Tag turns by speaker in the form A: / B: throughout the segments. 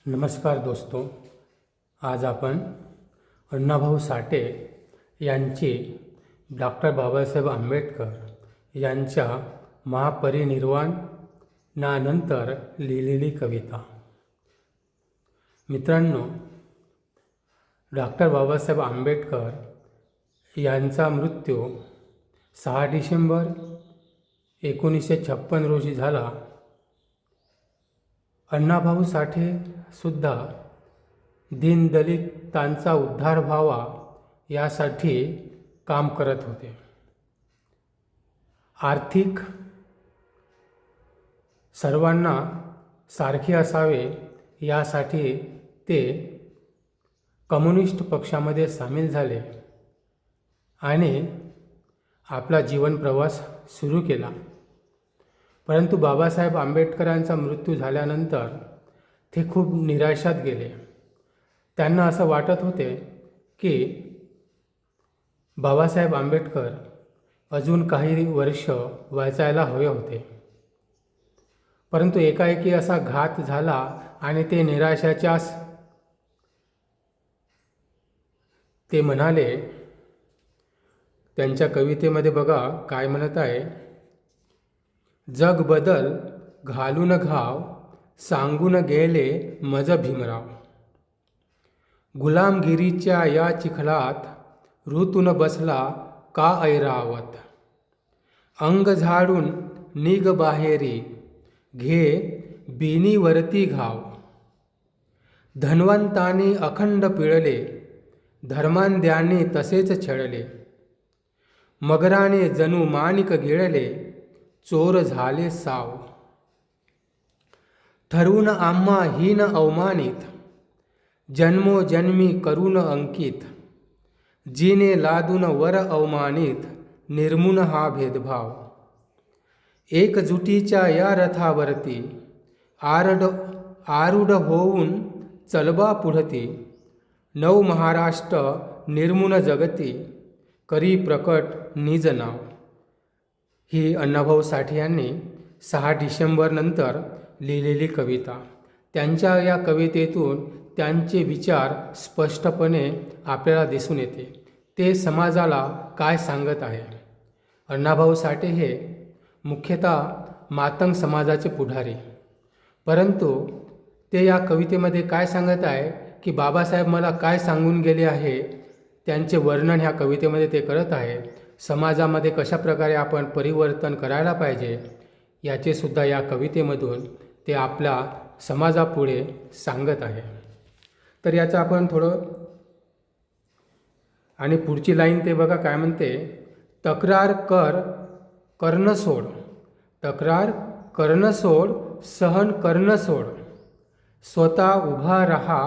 A: नमस्कार दोस्तों, आज आपण अण्णाभाऊ साठे यांची डॉक्टर बाबासाहेब आंबेडकर यांच्या महापरिनिर्वाणानंतर लिहिलेली कविता. मित्रांनो, डॉक्टर बाबासाहेब आंबेडकर यांचा मृत्यू 6 डिसेंबर 1956 रोजी झाला. अण्णाभाऊ साठे सुद्धा दीनदलितांचा उद्धार व्हावा यासाठी काम करत होते. आर्थिक सर्वांना सारखे असावे यासाठी ते कम्युनिस्ट पक्षामध्ये सामील झाले आणि आपला जीवन प्रवास सुरू केला. परंतु बाबासाहेब आंबेडकरांचा मृत्यू झाल्यानंतर ते खूप निराशात गेले. त्यांना असं वाटत होते की बाबासाहेब आंबेडकर अजून काही वर्ष वाचायला हवे होते. परंतु एकाएकी असा घात झाला आणि ते निराशाच्याच ते म्हणाले. त्यांच्या कवितेमध्ये बघा काय म्हणत आहे. जग बदल घालून घाव सांगून गेले मज भीमराव. गुलामगिरीच्या या चिखलात ऋतून बसला का ऐरावत. अंग झाडून निग बाहेरी घे बिनीवरती घाव. धन्वंतांनी अखंड पिळले धर्मांध्याने तसेच छळले. मगराने जणू माणिक गिळले चोर झाले साव. ठरवून आम्हा हीन अवमानित जन्मोजन्मी करून अंकित. जिने लादून वर अवमानित निर्मून हा भेदभाव. एकजुटीच्या या रथावरती आरूढ होऊन चलबा पुढती. नव महाराष्ट्र निर्मून जगती करी प्रकट निज नाव. ही अण्णाभाऊ साठे यांनी 6 डिसेंबर नंतर लिहिलेली कविता. त्यांच्या या कवितेतून त्यांचे विचार स्पष्टपणे आपल्याला दिसून येते. ते समाजाला काय सांगत आहे. अण्णाभाऊ साठे हे मुख्यतः मातंग समाजाचे पुढारी. परंतु ते या कवितेमध्ये काय सांगत आहे की बाबासाहेब मला काय सांगून गेले आहे, त्यांचे वर्णन ह्या कवितेमध्ये ते करत आहे. समाजामध्ये कशा प्रकारे आपण परिवर्तन करायला पाहिजे याचे सुद्धा या कवितेमधून ते आपल्या समाजापुढे सांगत आहे. तर याचं आपण थोडं आणि पुढची लाईन ते बघा काय म्हणते. तक्रार कर्ण सोड. तक्रार कर्ण सोड सहन कर्ण सोड. स्वतः उभा राहा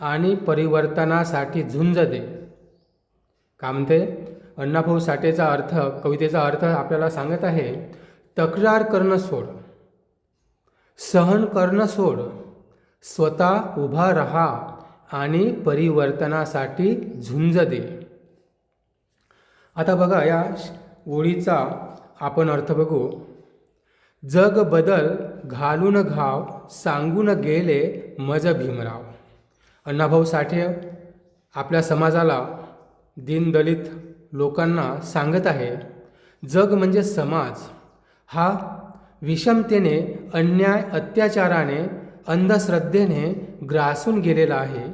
A: आणि परिवर्तनासाठी झुंज दे. काय म्हणते अण्णाभाऊ साठेचा अर्थ, कवितेचा अर्थ आपल्याला सांगत आहे. तक्रार करणं सोड, सहन करणं सोड, स्वतः उभा राहा आणि परिवर्तनासाठी झुंज दे. आता बघा या ओळीचा आपण अर्थ बघू. जग बदल घालून घाव सांगून गेले मज भीमराव. अण्णाभाऊ साठे आपल्या समाजाला दीनदलित लोकांना सांगत आहे. जग म्हणजे समाज हा विषमतेने, अन्याय, अत्याचाराने, अंधश्रद्धेने ग्रासून गेलेला आहे.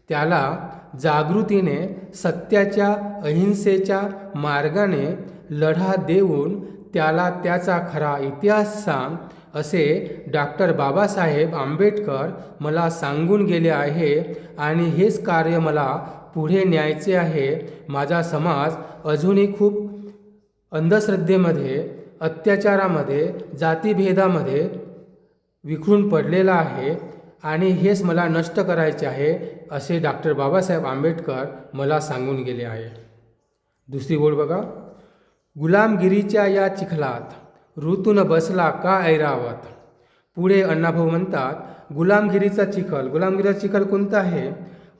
A: त्याला जागृतीने, सत्याच्या, अहिंसेच्या मार्गाने लढा देऊन त्याला त्याचा खरा इतिहास सांग असे डॉक्टर बाबासाहेब आंबेडकर मला सांगून गेले आहे आणि हेच कार्य मला पुढे न्यायचे आहे. माझा समाज अजूनही खूप अंधश्रद्धेमध्ये, अत्याचारामध्ये, जातीभेदामध्ये विखरून पडलेला आहे आणि हेच मला नष्ट करायचे आहे असे डॉक्टर बाबासाहेब आंबेडकर मला सांगून गेले आहे. दुसरी ओळ बघा. गुलामगिरीच्या या चिखलात ऋतून बसला का ऐरावत. पुढे अण्णाभाऊ म्हणतात गुलामगिरीचा चिखल कोणता आहे.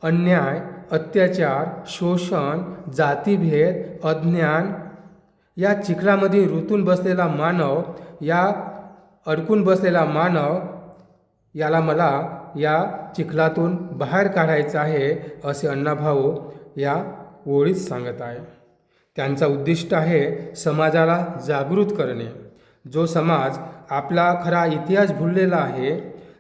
A: अन्याय, अत्याचार, शोषण, जातीभेद, अज्ञान या चिखलामध्ये रुतून बसलेला मानव, या अडकून बसलेला मानव याला मला या चिखलातून बाहेर काढायचं आहे असे अण्णाभाऊ या ओळीत सांगत आहे. त्यांचा उद्दिष्ट आहे समाजाला जागृत करणे. जो समाज आपला खरा इतिहास भुललेला आहे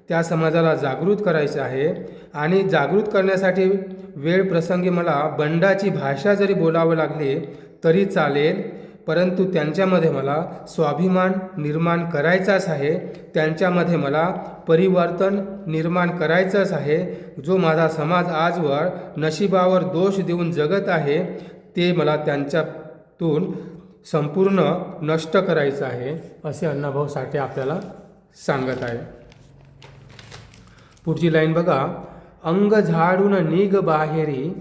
A: त्या समाजाला जागृत करायचे आहे. आणि जागृत करण्यासाठी वेळ प्रसंगी मला बंडाची भाषा जरी बोलावं लागली तरी चालेल, परंतु त्यांच्यामध्ये मला स्वाभिमान निर्माण करायचाच आहे. त्यांच्यामध्ये मला परिवर्तन निर्माण करायचंच आहे. जो माझा समाज आजवर नशिबावर दोष देऊन जगत आहे ते मला त्यांच्यातून संपूर्ण नष्ट करायचं आहे असे अण्णाभाऊ साठे आपल्याला सांगत आहे. पुढची लाईन बघा. अंग झाडून निघ बाहेरी,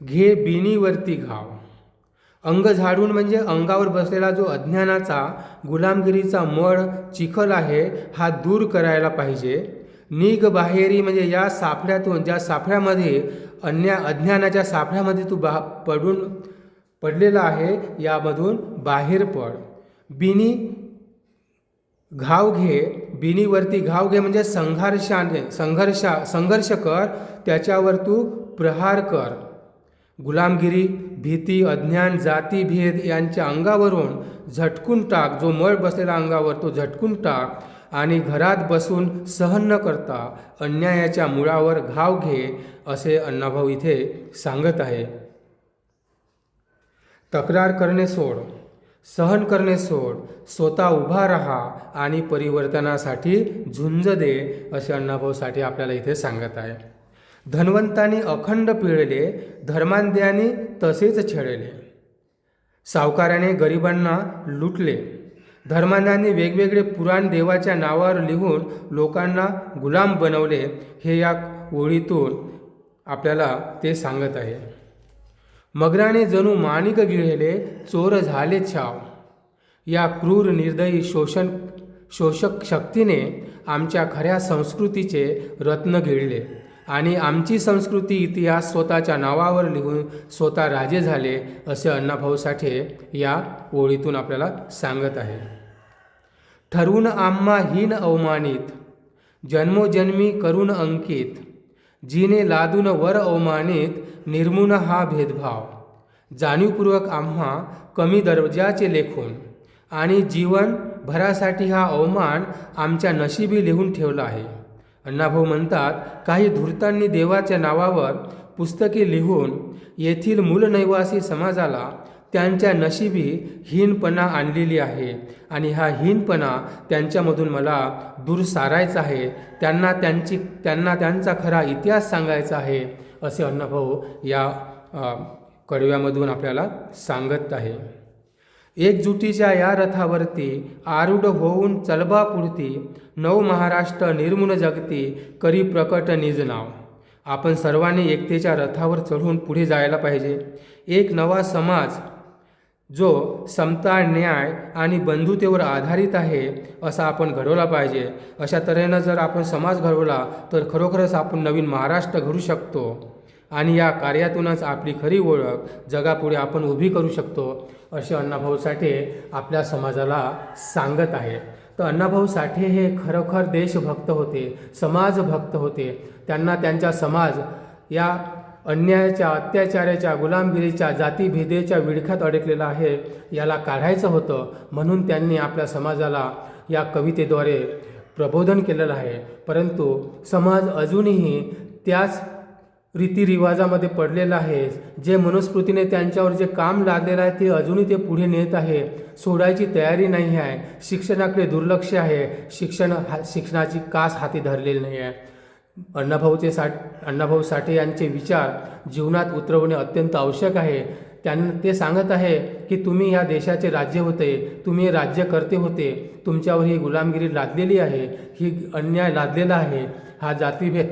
A: घे बिनीवरती घाव. अंग झाडून म्हणजे अंगावर बसलेला जो अज्ञानाचा गुलामगिरीचा मळ चिखल आहे हा दूर करायला पाहिजे. निघ बाहेरी म्हणजे या साफल्यातून, ज्या साफल्यामध्ये अज्ञानाच्या साफल्यामध्ये तू पडलेला आहे यामधून बाहेर पड. बिनी घाव घे, बिनीवरती घाव घे म्हणजे संघर्ष कर, त्याच्यावर तू प्रहार कर. गुलामगिरी, भीती, अज्ञान, जातीभेद यांच्या अंगावरून झटकून टाक. जो मळ बसलेला अंगावर तो झटकून टाक आणि घरात बसून सहन न करता अन्यायाच्या मुळावर घाव घे असे अण्णाभाऊ इथे सांगत आहे. तक्रार करणे सोड, सहन करणे सोड, स्वतः उभा राहा आणि परिवर्तनासाठी झुंज दे असे अण्णाभाऊ साठे आपल्याला इथे सांगत आहे. धनवंतांनी अखंड पिळले, धर्मांध्यांनी तसेच छळले. सावकाराने गरिबांना लुटले. धर्मांध्यांनी वेगवेगळे पुराण देवाच्या नावावर लिहून लोकांना गुलाम बनवले. हे या ओळीतून आपल्याला ते सांगत आहे. मगराने जणू माणिक गिळले, चोर झाले छाव. या क्रूर निर्दयी शोषक शक्तीने आमच्या खऱ्या संस्कृतीचे रत्न गिळले आणि आमची संस्कृती इतिहास स्वतःच्या नावावर लिहून स्वतः राजे झाले असे अण्णाभाऊ साठे या ओळीतून आपल्याला सांगत आहे. ठरवून आम्हा हीन अवमानित, जन्मोजन्मी करून अंकित. जिने लादून वर अवमानित, निर्मून हा भेदभाव. जाणीवपूर्वक आम्हा कमी दर्जाचे लेखून आणि जीवन भरासाठी हा अवमान आमच्या नशिबी लिहून ठेवला आहे. अण्णाभाऊ म्हणतात, काही धूर्तांनी देवाच्या नावावर पुस्तके लिहून येथील मूलनिवासी समाजाला त्यांच्या नशिबी हीनपणा आणलेली आहे आणि हा हीनपणा त्यांच्यामधून मला दूर सारायचा आहे. त्यांना त्यांचा खरा इतिहास सांगायचा आहे असे अण्णाभाऊ या कडव्यामधून आपल्याला सांगत आहे. एकजुटीच्या या रथावरती आरूढ होऊन चलबा पुढती, नव महाराष्ट्र निर्मून जगती, करी प्रकट निज नाव. आपण सर्वांनी एकतेच्या रथावर चढून पुढे जायला पाहिजे. एक नवा समाज जो समता, न्याय आणि बंधुतेवर आधारित आहे असा आपण घडवला पाहिजे. अशा तऱ्हेनं जर आपण समाज घडवला तर खरोखरच आपण नवीन महाराष्ट्र घडवू शकतो आणि या कार्यातूनच आपली खरी ओळख जगापुढे आपण उभी करू शकतो असे अण्णाभाऊ साठे आपल्या समाजाला सांगत आहे. तर अण्णाभाऊ साठे हे खरोखर देशभक्त होते, समाजभक्त होते. त्यांना त्यांचा समाज या अन्यायाच्या, अत्याचाराच्या, गुलामगिरीच्या, जातीभेदेच्या विळख्यात अडकलेला आहे याला काढायचं होतं. म्हणून त्यांनी आपल्या समाजाला या कवितेद्वारे प्रबोधन केलेलं आहे. परंतु समाज अजूनही त्याच रीतिरिवाजामध्ये पडलेला आहे. जे मनुस्मृतीने त्यांच्यावर जे काम लादलेलं आहे ते अजूनही ते पुढे नेत आहे. सोडायची तयारी नाही आहे. शिक्षणाकडे दुर्लक्ष आहे. शिक्षणाची कास हाती धरलेली नाही आहे. अण्णाभाऊ साठे यांचे विचार जीवनात उतरवणे अत्यंत आवश्यक आहे. ते सांगत आहे की तुम्ही या देशाचे राज्य होते, तुम्ही राज्यकर्ते होते, तुमच्यावर ही गुलामगिरी लादलेली आहे, ही अन्याय लादलेला आहे, हा जातीभेद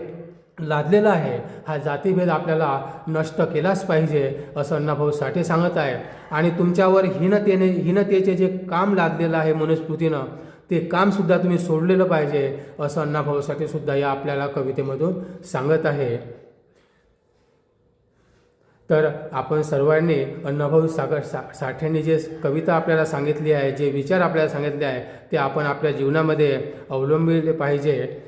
A: लादलेला आहे. हा जातीभेद आपल्याला नष्ट केलाच पाहिजे असं अण्णाभाऊ साठे सांगत आहे. आणि तुमच्यावर हीनतेचे जे काम लादलेलं आहे मनुस्मृतीनं ते कामसुद्धा तुम्ही सोडलेलं पाहिजे असं अण्णाभाऊ साठे सुद्धा या आपल्याला कवितेमधून सांगत आहे. तर आपण सर्वांनी अण्णाभाऊ साठेंनी जे कविता आपल्याला सांगितली आहे, जे विचार आपल्याला सांगितले आहे ते आपण आपल्या जीवनामध्ये अवलंबिले पाहिजे.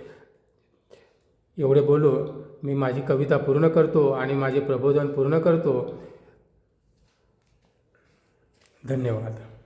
A: एवढे बोलू मी माझी कविता पूर्ण करतो आणि माझे प्रबोधन पूर्ण करतो. धन्यवाद.